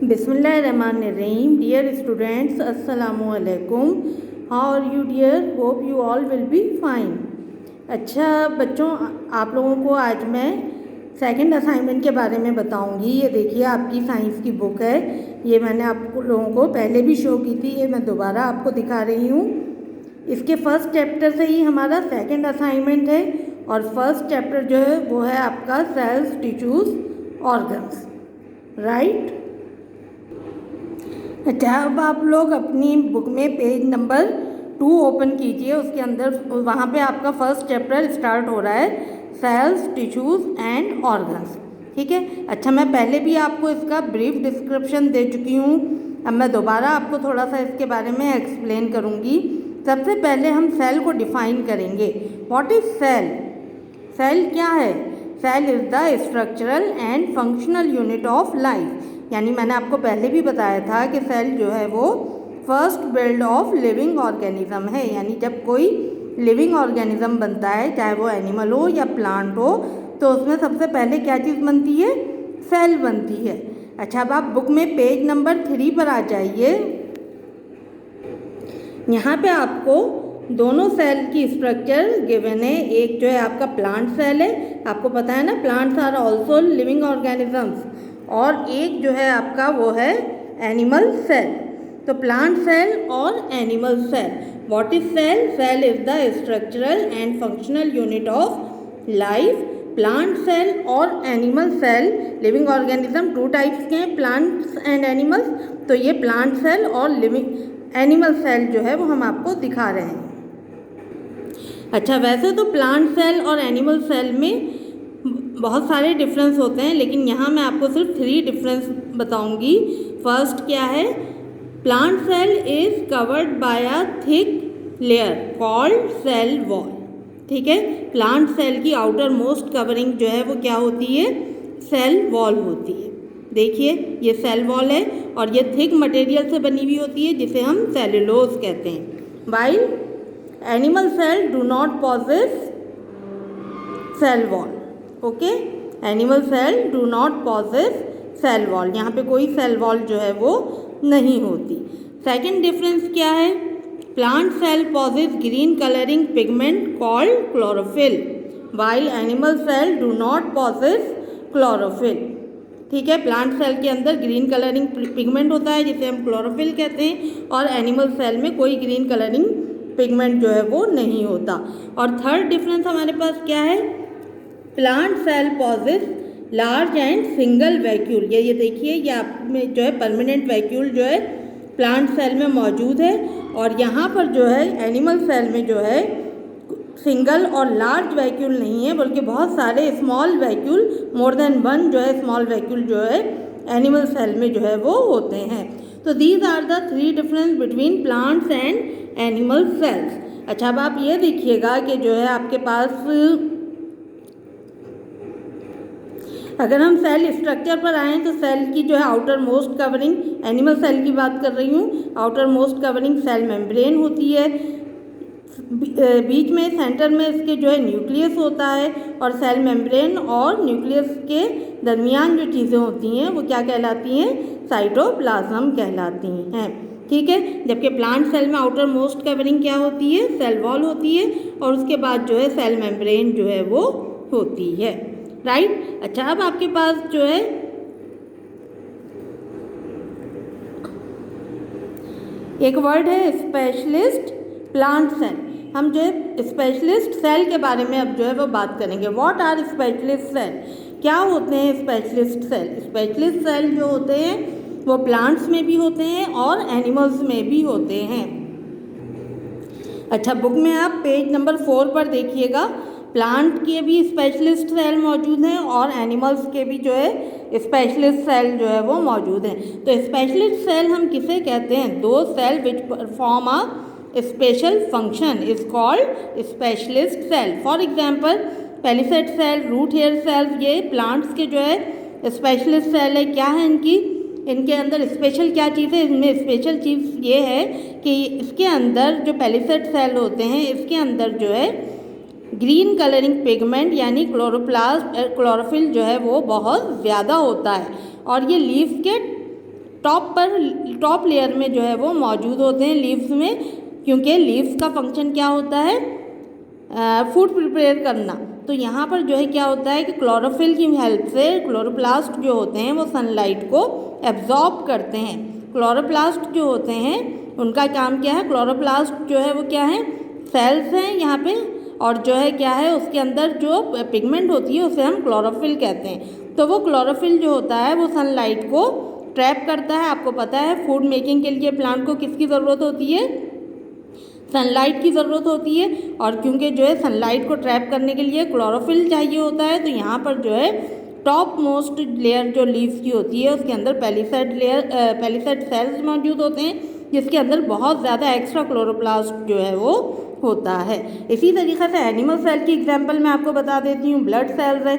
Bismillahirrahmanirrahim. Dear students, Assalamu alaikum. How are you dear? Hope you all will be fine. अच्छा बच्चों, आप लोगों को आज मैं सेकंड असाइनमेंट के बारे में बताऊंगी। ये देखिए आपकी साइंस की बुक है। ये मैंने आप लोगों को पहले भी शो की थी, ये मैं दोबारा आपको दिखा रही हूँ। इसके फर्स्ट चैप्टर से ही हमारा सेकंड असाइनमेंट है और फर्स्ट चैप्टर जो है वो है आपका सेल्स, टिश्यूज, ऑर्गन्स, राइट। अच्छा, अब आप लोग अपनी बुक में पेज नंबर 2 ओपन कीजिए। उसके अंदर वहाँ पे आपका फर्स्ट चैप्टर स्टार्ट हो रहा है, सेल्स, टिश्यूज एंड ऑर्गन्स। ठीक है। अच्छा, मैं पहले भी आपको इसका ब्रीफ डिस्क्रिप्शन दे चुकी हूँ। अब मैं दोबारा आपको थोड़ा सा इसके बारे में एक्सप्लेन करूँगी। सबसे पहले हम सेल को डिफाइन करेंगे। What is cell? सेल क्या है? Cell is the structural and functional unit of life. यानी मैंने आपको पहले भी बताया था कि सेल जो है वो first build of living organism है। यानी जब कोई लिविंग ऑर्गेनिज्म बनता है, चाहे वो एनिमल हो या प्लांट हो, तो उसमें सबसे पहले क्या चीज़ बनती है? सेल बनती है। अच्छा, अब आप बुक में पेज नंबर 3 पर आ जाइए। यहाँ पे आपको दोनों सेल की स्ट्रक्चर गिवन है। एक जो है आपका प्लांट सेल है, आपको पता है ना, plants are also living organisms. और एक जो है आपका वो है एनिमल सेल। तो प्लांट सेल और animal cell. What is cell? Cell is the structural and functional unit of life. Plant cell और animal cell, living organism 2 types के हैं, प्लांट्स एंड एनिमल्स। तो ये प्लांट सेल और लिविंग एनिमल सेल जो है वो हम आपको दिखा रहे हैं। अच्छा, वैसे तो प्लांट सेल और एनिमल सेल में बहुत सारे डिफरेंस होते हैं, लेकिन यहाँ मैं आपको सिर्फ 3 डिफरेंस बताऊंगी। फर्स्ट क्या है? Plant cell is covered by a thick layer called cell wall. ठीक है। प्लांट सेल की आउटर मोस्ट कवरिंग जो है वो क्या होती है? सेल वॉल होती है। देखिए ये सेल वॉल है और ये थिक मटेरियल से बनी हुई होती है जिसे हम सेलुलोज कहते हैं। While animal cell do not possess cell wall. Okay, animal cell do not possess cell wall. यहाँ पे कोई सेल वॉल जो है वो नहीं होती। सेकंड डिफरेंस क्या है? Plant cell possess green colouring pigment called chlorophyll, while animal cell do not possess chlorophyll. ठीक है। प्लांट सेल के अंदर ग्रीन कलरिंग पिगमेंट होता है जिसे हम क्लोरोफिल कहते हैं, और एनिमल सेल में कोई ग्रीन कलरिंग पिगमेंट जो है वो नहीं होता। और थर्ड डिफरेंस हमारे पास क्या है? Plant cell possess large and single vacuole. ये देखिए, ये आप में जो है परमानेंट वैक्यूल जो है प्लांट सेल में मौजूद है, और यहाँ पर जो है एनिमल सेल में जो है सिंगल और लार्ज वैक्यूल नहीं है, बल्कि बहुत सारे स्मॉल वैक्यूल, मोर देन 1 जो है स्मॉल वैक्यूल जो है एनिमल सेल में जो है वो होते हैं। तो these are the 3 difference between plants and animal cells. अच्छा, अब आप ये देखिएगा कि जो है आपके पास अगर हम सेल स्ट्रक्चर पर आएँ तो सेल की जो है outer most covering, animal cell की बात कर रही हूँ, outer most covering cell membrane होती है। बीच में सेंटर में इसके जो है न्यूक्लियस होता है, और सेल मेम्ब्रेन और न्यूक्लियस के दरमियान जो चीज़ें होती हैं वो क्या कहलाती हैं? साइटोप्लाज्म कहलाती हैं। ठीक है। जबकि प्लांट सेल में आउटर मोस्ट कवरिंग क्या होती है? सेल वॉल होती है, और उसके बाद जो है सेल मेम्ब्रेन जो है वो होती है, राइट। अच्छा, अब आपके पास जो है एक वर्ड है स्पेशलिस्ट प्लांट सेल। हम जो है स्पेशलिस्ट सेल के बारे में अब जो है वो बात करेंगे। What are specialist cell? क्या होते हैं स्पेशलिस्ट सेल? स्पेशलिस्ट सेल जो होते हैं वो प्लांट्स में भी होते हैं और एनिमल्स में भी होते हैं। अच्छा, बुक में आप पेज नंबर 4 पर देखिएगा। प्लांट के भी स्पेशलिस्ट सेल मौजूद हैं और एनिमल्स के भी जो है स्पेशलिस्ट सेल जो है वो मौजूद हैं। तो स्पेशलिस्ट सेल हम किसे कहते हैं? दो cell which perform a special function is called specialist cell. For example palisade cell, root hair cells, ये प्लांट्स के जो है स्पेशलिस्ट सेल है। क्या है इनके अंदर स्पेशल क्या चीज़ है? इनमें स्पेशल चीज़ ये है कि इसके अंदर जो पेलिसेट सेल होते हैं इसके अंदर जो है ग्रीन कलरिंग पिगमेंट यानी क्लोरोफिल जो है वो बहुत ज़्यादा होता है, और ये लीव्स के टॉप लेयर में जो है वो मौजूद होते हैं लीव्स में, क्योंकि लीव्स का फंक्शन क्या होता है, फूड प्रिपेयर करना। तो यहाँ पर जो है क्या होता है कि क्लोरोफिल की हेल्प से क्लोरोप्लास्ट जो होते हैं वो सनलाइट को एब्जॉर्ब करते हैं। क्लोरोप्लास्ट जो होते हैं उनका काम क्या है, क्लोरोप्लास्ट जो है वो क्या है, सेल्स हैं यहाँ पे, और जो है क्या है उसके अंदर जो पिगमेंट होती है उसे हम क्लोरोफिल कहते हैं। तो वो क्लोरोफिल जो होता है वो सनलाइट को ट्रैप करता है। आपको पता है फूड मेकिंग के लिए प्लांट को किसकी ज़रूरत होती है, सनलाइट की ज़रूरत होती है। और क्योंकि जो है सनलाइट को ट्रैप करने के लिए क्लोरोफिल चाहिए होता है, तो यहाँ पर जो है टॉप मोस्ट लेयर जो लीव्स की होती है उसके अंदर पेलिसेड सेल्स मौजूद होते हैं, जिसके अंदर बहुत ज़्यादा एक्स्ट्रा क्लोरोप्लास्ट जो है वो होता है। इसी तरीके से एनिमल सेल की एग्जांपल मैं आपको बता देती हूँ। ब्लड सेल्स है,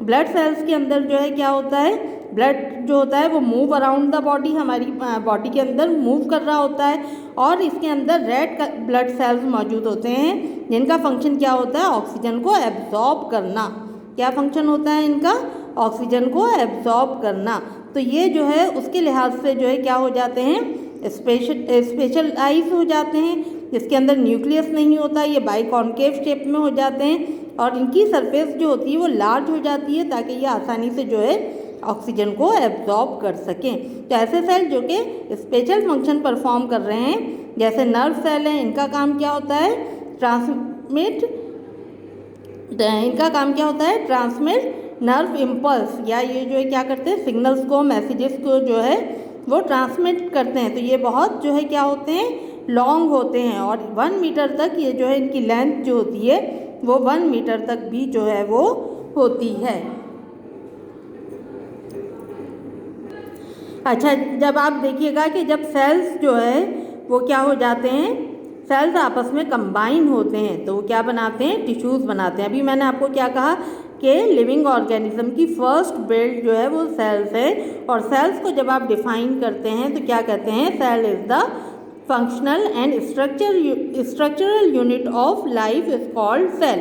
ब्लड सेल्स के अंदर जो है क्या होता है, ब्लड जो होता है वो मूव अराउंड द बॉडी, हमारी बॉडी के अंदर मूव कर रहा होता है, और इसके अंदर रेड ब्लड सेल्स मौजूद होते हैं जिनका फंक्शन क्या होता है, ऑक्सीजन को एब्जॉर्ब करना। क्या फंक्शन होता है इनका, ऑक्सीजन को एब्जॉर्ब करना। तो ये जो है उसके लिहाज से जो है क्या हो जाते हैं, स्पेशलाइज हो जाते हैं, जिसके अंदर न्यूक्लियस नहीं होता, ये बाइकॉन्केव शेप में हो जाते हैं, और इनकी सरफेस जो होती है वो लार्ज हो जाती है ताकि ये आसानी से जो है ऑक्सीजन को एब्जॉर्ब कर सकें। तो ऐसे सेल जो कि स्पेशल फंक्शन परफॉर्म कर रहे हैं, जैसे नर्व सेल हैं, इनका काम क्या होता है, ट्रांसमिट नर्व इम्पल्स, या ये जो है क्या करते हैं, सिग्नल्स को, मैसेजेस को जो है वो ट्रांसमिट करते हैं। तो ये बहुत जो है क्या होते हैं, लॉन्ग होते हैं, और 1 मीटर तक ये जो है इनकी लेंथ जो होती है वो 1 मीटर तक भी जो है वो होती है। अच्छा, जब आप देखिएगा कि जब सेल्स जो है वो क्या हो जाते हैं, सेल्स आपस में कंबाइन होते हैं तो वो क्या बनाते हैं, टिश्यूज़ बनाते हैं। अभी मैंने आपको क्या कहा कि लिविंग ऑर्गेनिज्म की फर्स्ट बिल्ड जो है वो सेल्स है, और सेल्स को जब आप डिफाइन करते हैं तो क्या कहते हैं, cell is the functional and structural unit of life is called cell.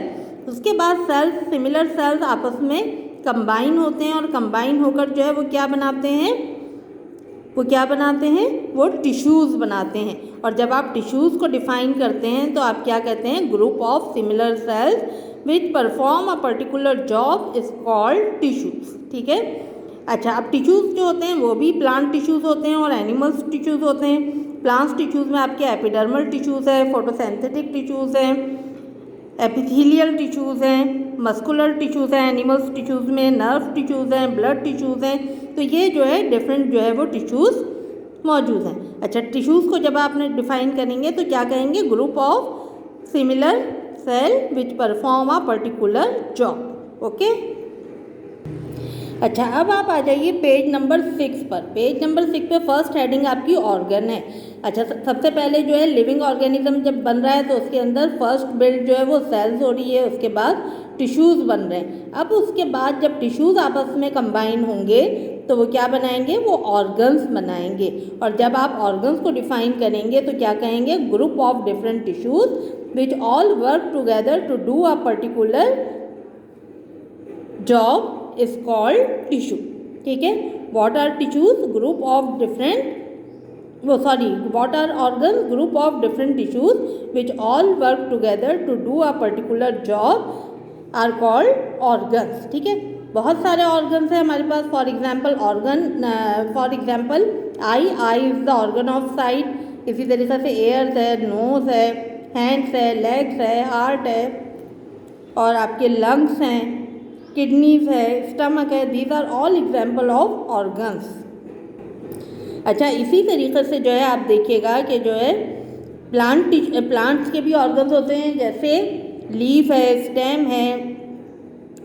उसके बाद सेल्स, सिमिलर सेल्स आपस में कंबाइन होते हैं, और कंबाइन होकर जो है वो क्या बनाते हैं, वो टिश्यूज़ बनाते हैं। और जब आप टिश्यूज़ को डिफाइन करते हैं तो आप क्या कहते हैं, group of similar cells which perform a particular job is called tissues. ठीक है। अच्छा, अब टिश्यूज़ जो होते हैं वो भी प्लांट टिश्यूज़ होते हैं और एनिमल्स टिश्यूज़ होते हैं। प्लांट्स टिश्यूज़ में आपके एपिडर्मल टिश्यूज़ है, फोटोसिंथेटिक टिश्यूज़ हैं, एपिथेलियल टिश्यूज़ हैं, मस्कुलर टिश्यूज़ हैं। एनिमल्स टिश्यूज़ में नर्व टिश्यूज़ हैं, ब्लड टिश्यूज़ हैं। तो ये जो है डिफरेंट जो है वो टिश्यूज़ मौजूद हैं। अच्छा, टिश्यूज़ को जब आपने डिफाइन करेंगे तो क्या कहेंगे, group of similar cell which perform a particular job. Okay. अच्छा, अब आप आ जाइए पेज नंबर 6 पर। पेज नंबर 6 पे फर्स्ट हेडिंग आपकी ऑर्गन है। अच्छा, सबसे पहले जो है लिविंग ऑर्गेनिज्म जब बन रहा है तो उसके अंदर फर्स्ट बिल्ड जो है वो सेल्स हो रही है, उसके बाद टिश्यूज़ बन रहे हैं। अब उसके बाद जब टिश्यूज़ आपस में कंबाइन होंगे तो वो क्या बनाएंगे, वो ऑर्गन्स बनाएंगे। और जब आप ऑर्गन्स को डिफाइन करेंगे तो क्या कहेंगे, group of different tissues which all work together to do a particular job is called tissue। ठीक है। what are tissues, group of different what are organs, group of different tissues which all work together to do a particular job are called organs। ठीक है। बहुत सारे organs हैं हमारे पास। for example eye is the organ of sight। इसी तरीके से ears है, nose है, hands है, legs है, heart है, और आपके lungs हैं, किडनीज है, स्टमक है। These are all example of organs. अच्छा, इसी तरीके से जो है आप देखिएगा कि जो है प्लांट्स के भी ऑर्गन्स होते हैं, जैसे लीफ है, स्टेम है,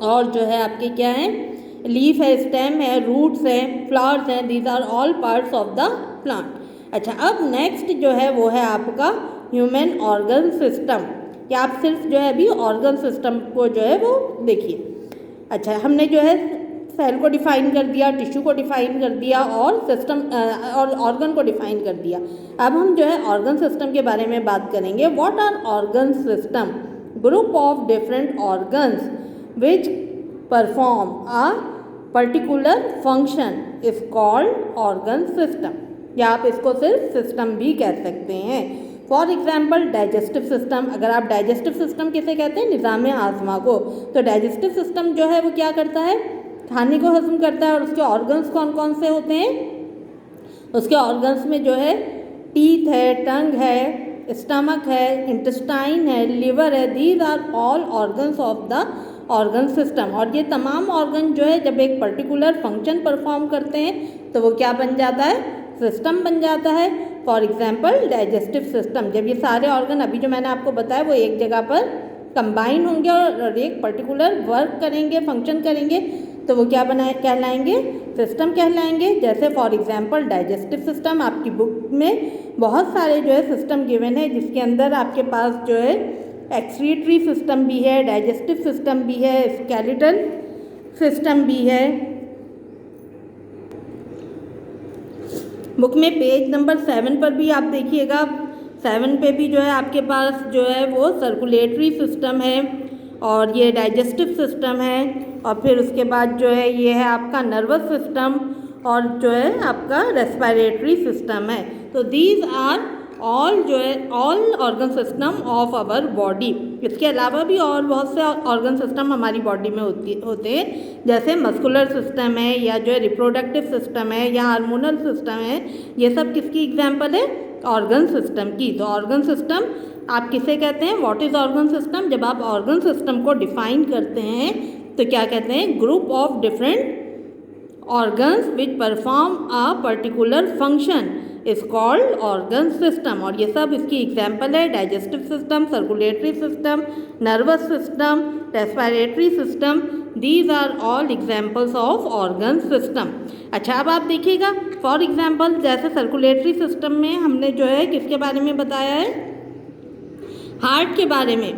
और जो है आपके क्या है, लीफ है, स्टेम है, रूट्स हैं, फ्लावर्स हैं। These are all parts of the plant. अच्छा, अब नेक्स्ट जो है वो है आपका ह्यूमन ऑर्गन सिस्टम। कि आप सिर्फ जो है अभी ऑर्गन सिस्टम को जो है वो देखिए। अच्छा, हमने जो है सेल को डिफाइन कर दिया, टिश्यू को डिफाइन कर दिया, और सिस्टम और ऑर्गन को डिफाइन कर दिया। अब हम जो है ऑर्गन सिस्टम के बारे में बात करेंगे। What are organ system, group of different organs which perform a particular function is called organ system, या आप इसको सिर्फ सिस्टम भी कह सकते हैं। फॉर एग्जाम्पल डाइजेस्टिव सिस्टम, अगर आप डाइजेस्टिव सिस्टम किसे कहते हैं, निज़ाम हाजमा को, तो डाइजेस्टिव सिस्टम जो है वो क्या करता है, खाने को हजम करता है। और उसके ऑर्गन्स कौन कौन से होते हैं, उसके ऑर्गन्स में जो है टीथ है, टंग है, स्टमक है, इंटेस्टाइन है, लिवर है, these are all organs of the organ system. और ये तमाम ऑर्गन जो है जब एक पर्टिकुलर फंक्शन परफॉर्म करते हैं तो वो क्या बन जाता है, सिस्टम बन जाता है। फॉर एग्जाम्पल डाइजेस्टिव सिस्टम, जब ये सारे ऑर्गन अभी जो मैंने आपको बताया वो एक जगह पर कंबाइन होंगे और एक पर्टिकुलर वर्क करेंगे, फंक्शन करेंगे, तो वो क्या कहलाएंगे, सिस्टम कहलाएंगे। जैसे फॉर एग्जांपल डाइजेस्टिव सिस्टम, आपकी बुक में बहुत सारे जो है सिस्टम गिवन है, जिसके अंदर आपके पास जो है एक्सक्रीटरी सिस्टम भी है, डाइजेस्टिव सिस्टम भी है, स्केलेटल सिस्टम भी है। बुक में पेज नंबर 7 पर भी आप देखिएगा, 7 पे भी जो है आपके पास जो है वो सर्कुलेटरी सिस्टम है और ये डाइजेस्टिव सिस्टम है, और फिर उसके बाद जो है ये है आपका नर्वस सिस्टम और जो है आपका रेस्पिरेटरी सिस्टम है। तो दीज आर ऑल जो है all organ system of our body. इसके अलावा भी और बहुत से ऑर्गन सिस्टम हमारी बॉडी में होते हैं, जैसे मस्कुलर सिस्टम है, या जो है रिप्रोडक्टिव सिस्टम है, या हार्मोनल सिस्टम है। ये सब किसकी एग्जाम्पल है, ऑर्गन सिस्टम की। तो ऑर्गन सिस्टम आप किसे कहते हैं, व्हाट इज़ ऑर्गन सिस्टम, जब आप ऑर्गन सिस्टम को डिफाइन करते हैं तो क्या कहते हैं, group of different organs which perform a particular function is called organ system. और ये सब इसकी एग्जाम्पल है, digestive system, circulatory system, nervous system, respiratory system, these are all examples of organ system. अच्छा, अब आप देखिएगा फॉर एग्जाम्पल जैसे सर्कुलेटरी सिस्टम में हमने जो है किसके बारे में बताया है, हार्ट के बारे में।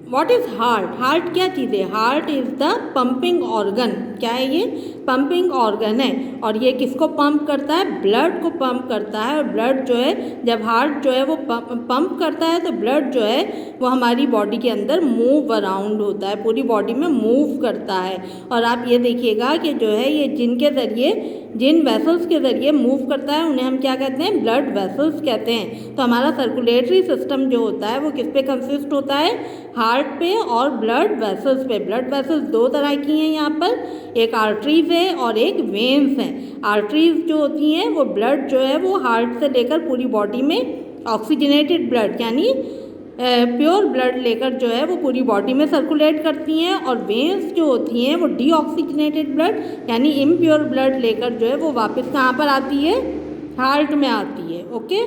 व्हाट इज़ हार्ट, हार्ट क्या चीज़ है, heart is the pumping organ. क्या है ये, पंपिंग ऑर्गन है, और ये किसको पंप करता है, ब्लड को पंप करता है। और ब्लड जो है जब हार्ट जो है वो पंप करता है तो ब्लड जो है वो हमारी बॉडी के अंदर मूव अराउंड होता है, पूरी बॉडी में मूव करता है। और आप ये देखिएगा कि जो है ये जिनके ज़रिए, जिन वेसल्स के ज़रिए मूव करता है उन्हें हम क्या कहते हैं, ब्लड वेसल्स कहते हैं। तो हमारा सर्कुलेटरी सिस्टम जो होता है वो किस पे कंसिस्ट होता है, हार्ट पे और ब्लड वेसल्स पे। ब्लड वेसल्स दो तरह की हैं यहाँ पर, एक आर्टरीज है और एक वेन्स हैं। आर्टरीज जो होती हैं वो ब्लड जो है वो हार्ट से लेकर पूरी बॉडी में ऑक्सीजनेटेड ब्लड यानी प्योर ब्लड लेकर जो है वो पूरी बॉडी में सर्कुलेट करती हैं, और वेन्स जो होती हैं वो डीऑक्सीजनेटेड ब्लड यानी इम्प्योर ब्लड लेकर जो है वो वापस कहाँ पर आती है, हार्ट में आती है। ओके,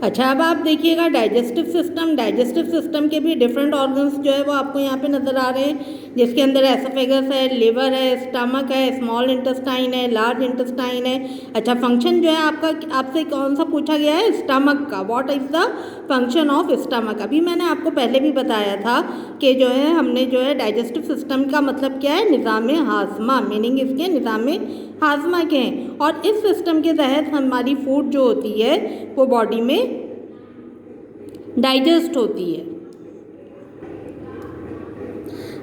अच्छा, अब आप देखिएगा डाइजेस्टिव सिस्टम। डाइजेस्टिव सिस्टम के भी डिफरेंट ऑर्गन्स जो है वो आपको यहाँ पे नज़र आ रहे हैं, जिसके अंदर एसोफेगस है, लिवर है, स्टमक है, स्मॉल इंटेस्टाइन है, लार्ज इंटेस्टाइन है। अच्छा, फंक्शन जो है आपसे कौन सा पूछा गया है, स्टमक का। What is the function of stomach. अभी मैंने आपको पहले भी बताया था कि जो है हमने जो है डाइजेस्टिव सिस्टम का मतलब क्या है, निज़ाम हाजमा, मीनिंग इसके निज़ाम हाजमा के हैं। और इस सिस्टम के तहत हमारी फूड जो होती है वो बॉडी में डाइजेस्ट होती है।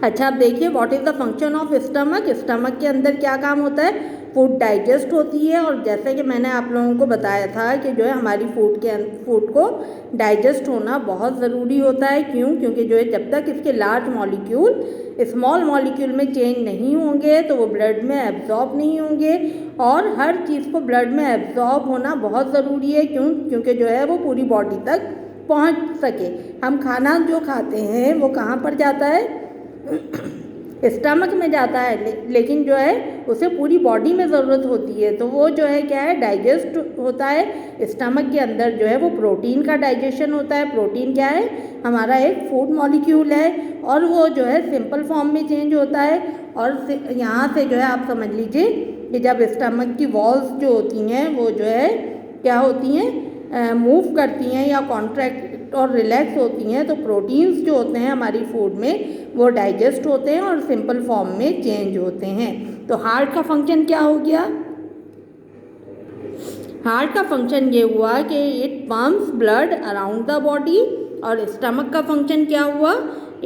अच्छा, अब देखिए what is the function of stomach. Stomach के अंदर क्या काम होता है, फूड डाइजेस्ट होती है। और जैसे कि मैंने आप लोगों को बताया था कि जो है हमारी फूड को डाइजेस्ट होना बहुत ज़रूरी होता है। क्यों, क्योंकि जो है जब तक इसके लार्ज मॉलिक्यूल स्मॉल मॉलिक्यूल में चेंज नहीं होंगे तो वो ब्लड में एब्जॉर्ब नहीं होंगे, और हर चीज़ को ब्लड में एब्जॉर्ब होना बहुत ज़रूरी है। क्यों, क्योंकि जो है वो पूरी बॉडी तक पहुंच सके। हम खाना जो खाते हैं वो कहाँ पर जाता है, स्टमक में जाता है, लेकिन जो है उसे पूरी बॉडी में ज़रूरत होती है, तो वो जो है क्या है, डाइजेस्ट होता है। स्टमक के अंदर जो है वो प्रोटीन का डाइजेशन होता है। प्रोटीन क्या है, हमारा एक फूड मॉलिक्यूल है, और वो जो है सिंपल फॉर्म में चेंज होता है। और यहाँ से जो है आप समझ लीजिए कि जब स्टमक की वॉल्स जो होती हैं वो जो है क्या होती हैं, मूव करती हैं या कॉन्ट्रैक्ट और रिलैक्स होती हैं, तो प्रोटीन्स जो होते हैं हमारी फूड में वो डाइजेस्ट होते हैं और सिंपल फॉर्म में चेंज होते हैं। तो हार्ट का फंक्शन क्या हो गया, हार्ट का फंक्शन ये हुआ कि it pumps blood around the body. और स्टमक का फंक्शन क्या हुआ,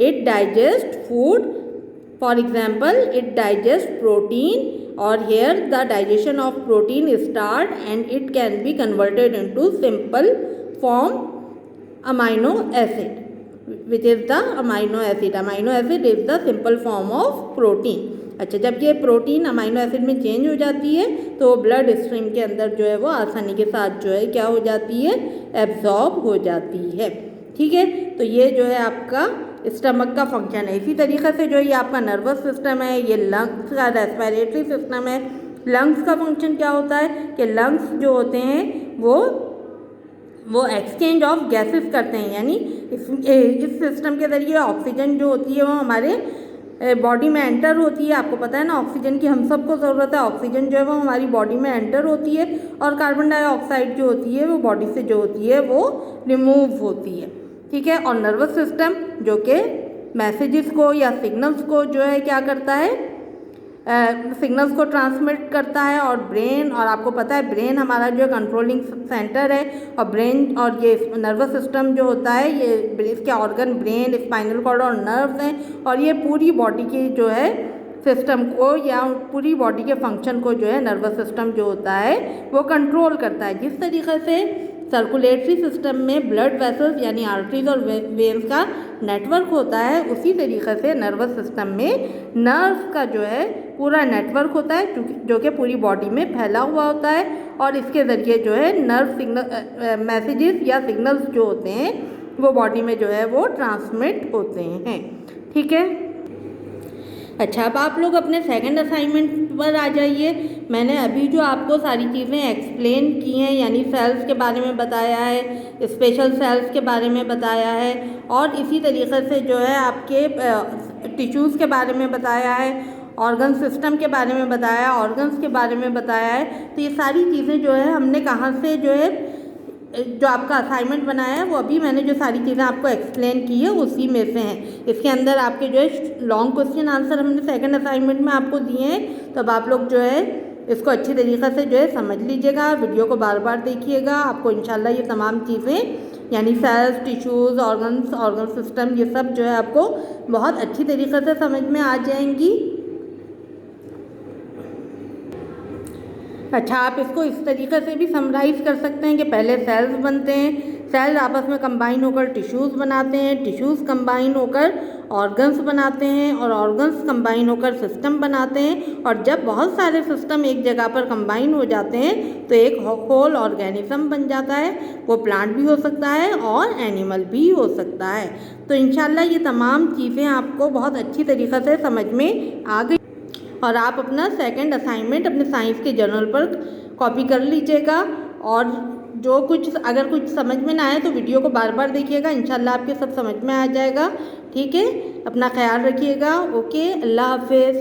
it digest food for example it digest protein और here the digestion of protein start and it can be converted into simple form amino acid which is the amino acid is the simple form of protein. अच्छा, जब ये protein amino acid में change हो जाती है तो blood stream के अंदर जो है वो आसानी के साथ जो है क्या हो जाती है, एब्जॉर्ब हो जाती है। ठीक है, तो ये जो है आपका स्टमक का फंक्शन है। इसी तरीके से जो ये आपका नर्वस सिस्टम है, ये लंग्स का रेस्पिरेटरी सिस्टम है। लंग्स का फंक्शन क्या होता है कि लंग्स जो होते हैं वो एक्सचेंज ऑफ गैसेस करते हैं, यानी इस सिस्टम के ज़रिए ऑक्सीजन जो होती है वो हमारे बॉडी में एंटर होती है। आपको पता है ना, ऑक्सीजन की हम सबको ज़रूरत है। ऑक्सीजन जो है वो हमारी बॉडी में एंटर होती है और कार्बन डाइऑक्साइड जो होती है वो बॉडी से जो होती है वो रिमूव होती है। ठीक है, और नर्वस सिस्टम जो कि मैसेजेस को या सिग्नल्स को जो है क्या करता है, सिग्नल्स को ट्रांसमिट करता है। और ब्रेन, और आपको पता है ब्रेन हमारा जो कंट्रोलिंग सेंटर है, और ब्रेन और ये नर्वस सिस्टम जो होता है ये इसके ऑर्गन ब्रेन, स्पाइनल कॉर्ड और नर्व्स हैं, और ये पूरी बॉडी की जो है सिस्टम को या पूरी बॉडी के फंक्शन को जो है नर्वस सिस्टम जो होता है वो कंट्रोल करता है। जिस तरीके से सर्कुलेटरी सिस्टम में ब्लड वेसल्स यानी आर्टरीज और वेन्स का नेटवर्क होता है, उसी तरीके से नर्वस सिस्टम में नर्व्स का जो है पूरा नेटवर्क होता है जो कि पूरी बॉडी में फैला हुआ होता है, और इसके ज़रिए जो है नर्व सिग्नल मैसेजेस या सिग्नल्स जो होते हैं वो बॉडी में जो है वो ट्रांसमिट होते हैं। ठीक है, अच्छा, अब आप लोग अपने सेकंड असाइनमेंट पर आ जाइए। मैंने अभी जो आपको सारी चीज़ें एक्सप्लेन की हैं, यानी सेल्स के बारे में बताया है, स्पेशल सेल्स के बारे में बताया है, और इसी तरीके से जो है आपके टिश्यूज़ के बारे में बताया है, ऑर्गन सिस्टम के बारे में बताया है, ऑर्गन्स के बारे में बताया है। तो ये सारी चीज़ें जो है हमने कहाँ से जो है जो आपका असाइनमेंट बनाया है वो अभी मैंने जो सारी चीज़ें आपको एक्सप्लेन की है उसी में से हैं। इसके अंदर आपके जो है लॉन्ग क्वेश्चन आंसर हमने सेकंड असाइनमेंट में आपको दिए हैं। तो अब आप लोग जो है इसको अच्छी तरीक़े से जो है समझ लीजिएगा, वीडियो को बार बार देखिएगा। आपको इंशाल्लाह ये तमाम चीज़ें यानी cells, tissues, organs, organ system, ये सब जो है आपको बहुत अच्छी तरीक़े से समझ में आ जाएंगी। अच्छा, आप इसको इस तरीके से भी समराइज़ कर सकते हैं कि पहले सेल्स बनते हैं, सेल्स आपस में कंबाइन होकर टिश्यूज़ बनाते हैं, टिश्यूज़ कंबाइन होकर ऑर्गन्स बनाते हैं, और ऑर्गन्स कंबाइन होकर सिस्टम बनाते हैं। और जब बहुत सारे सिस्टम एक जगह पर कंबाइन हो जाते हैं तो एक होल ऑर्गेनिज्म बन जाता है। वो प्लांट भी हो सकता है और एनिमल भी हो सकता है। तो इंशाल्लाह ये तमाम चीज़ें आपको बहुत अच्छी तरीक़े से समझ में आ गई, और आप अपना सेकंड असाइनमेंट अपने साइंस के जर्नल पर कॉपी कर लीजिएगा। और जो कुछ अगर कुछ समझ में ना आए तो वीडियो को बार बार देखिएगा, इंशाल्लाह आपके सब समझ में आ जाएगा। ठीक है, अपना ख्याल रखिएगा। ओके, अल्लाह हाफिज़।